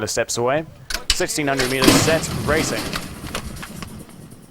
steps away. 1600 meters set, racing.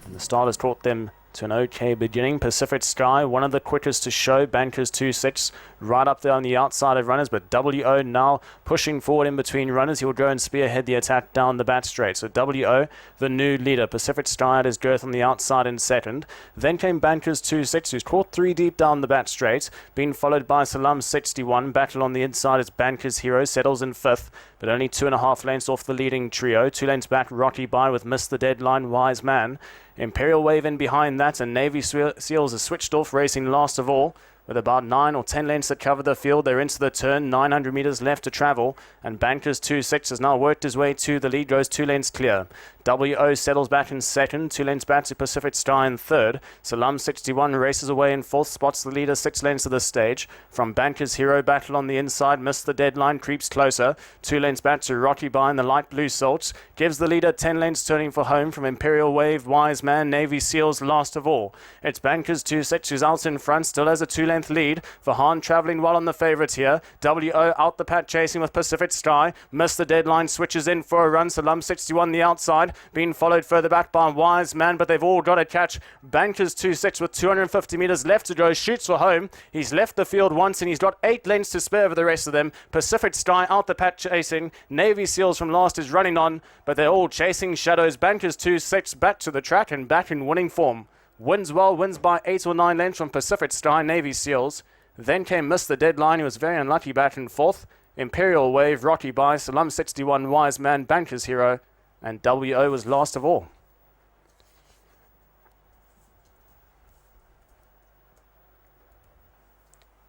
And the starters taught them to an okay beginning. Pacific Sky, one of the quickest to show. Bankers 2-6, right up there on the outside of runners, but WO now pushing forward in between runners. He'll go and spearhead the attack down the back straight. So WO, the new leader. Pacific Sky at his girth on the outside in second. Then came Bankers 2-6, who's caught 3 deep down the back straight, being followed by Salam 61. Battle on the inside as Bankers Hero settles in 5th, but only 2.5 lengths off the leading trio. 2 lengths back, Rocky By with Miss the Deadline, Wise Man. Imperial Wave in behind that, and Navy Seals are switched off, racing last of all. With about 9 or 10 lengths that cover the field, they're into the turn, 900 meters left to travel, and Bankers 2-6 has now worked his way to the lead, goes 2 lengths clear. WO settles back in second, 2 lengths back to Pacific Sky in third. Salam 61 races away in fourth, spots the leader 6 lengths of the stage. From Bankers Hero, battle on the inside, Missed the Deadline, creeps closer. 2 lengths back to Rocky By in the light blue salts, gives the leader 10 lengths turning for home. From Imperial Wave, Wise Man, Navy Seals last of all. It's Bankers 2-6 who's out in front, still has a 2-length lead. Vahan travelling well on the favourite here. WO out the pack chasing with Pacific Sky. Missed the Deadline, switches in for a run. Salam 61 the outside, being followed further back by Wise Man, but they've all got to catch. Bankers 2-6 with 250 metres left to go, shoots for home. He's left the field once and he's got 8 lengths to spare for the rest of them. Pacific Sky out the pack chasing. Navy Seals from last is running on, but they're all chasing shadows. Bankers 2-6 back to the track and back in winning form. Wins well, wins by 8 or 9 lengths from Pacific Sky, Navy Seals. Then came Miss the Deadline, who was very unlucky back in fourth. Imperial Wave, Rocky By, Salam 61, Wise Man, Bankers Hero, and WO was last of all.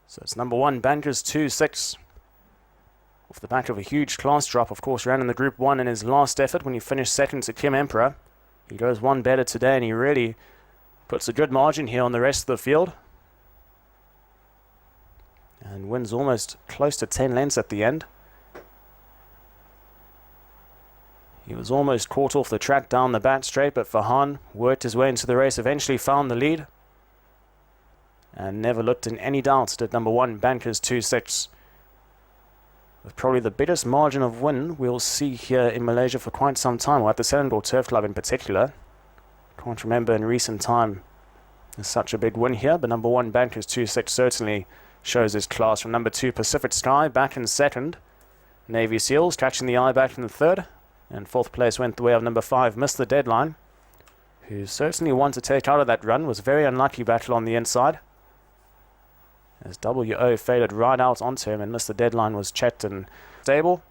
So it's number 1, Bankers 2-6. Off the back of a huge class drop, of course, ran in the Group 1 in his last effort when he finished second to Kim Emperor. He goes one better today and he really puts a good margin here on the rest of the field. And wins almost close to 10 lengths at the end. He was almost caught off the track down the back straight, but Vahan worked his way into the race, eventually found the lead. And never looked in any doubt at number 1, Bankers 2-6. With probably the biggest margin of win we'll see here in Malaysia for quite some time, or at the Selangor Turf Club in particular. Can't remember in recent time there's such a big win here, but number 1, Bankers 2-6 certainly shows his class. From number 2, Pacific Sky, back in second. Navy Seals catching the eye back in the third. And fourth place went the way of number 5, Missed the Deadline, who certainly wanted to take out of that run. Was very unlucky battle on the inside, as WO faded right out onto him, and Missed the Deadline was checked and stable.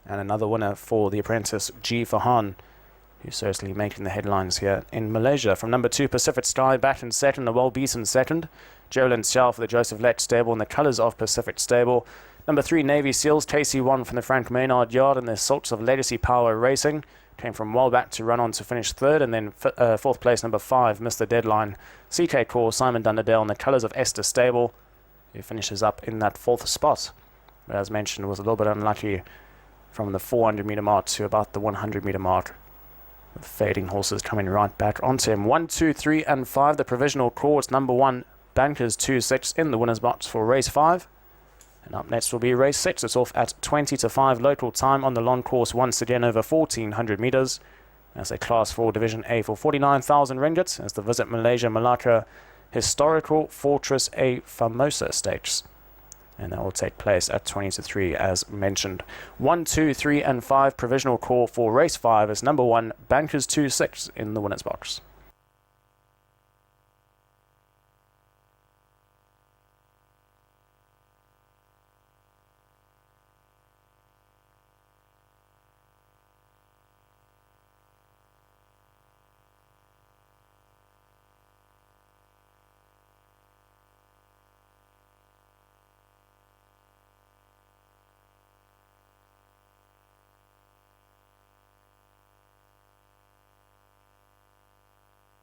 And another winner for the apprentice, G. Vahan, who's certainly making the headlines here in Malaysia. From number 2, Pacific Sky, back in second, the well-beaten second. Jolin Xiao for the Joseph Lech stable in the colours of Pacific stable. Number 3, Navy Seals, KC1 from the Frank Maynard yard, and their Salts of Legacy Power Racing. Came from well back to run on to finish third, and then fourth place, number 5, Missed the Deadline. CK Core, Simon Dunderdale in the colours of Esther Stable, who finishes up in that 4th spot. But as mentioned, was a little bit unlucky from the 400 metre mark to about the 100 metre mark, with fading horses coming right back onto him. 1, 2, 3 and 5, the provisional call. It's number 1, Bankers 2-6 in the winner's box for race 5. And up next will be race 6. It's off at 20 to 5 local time on the long course, once again over 1400 metres. As a Class 4 Division A for 49,000 ringgit as the Visit Malaysia Malacca Historical Fortress A Famosa Stakes. And that will take place at 20 to 3 as mentioned. 1, 2, 3 and 5 provisional call for race 5 is number 1, Bankers 2-6 in the winner's box.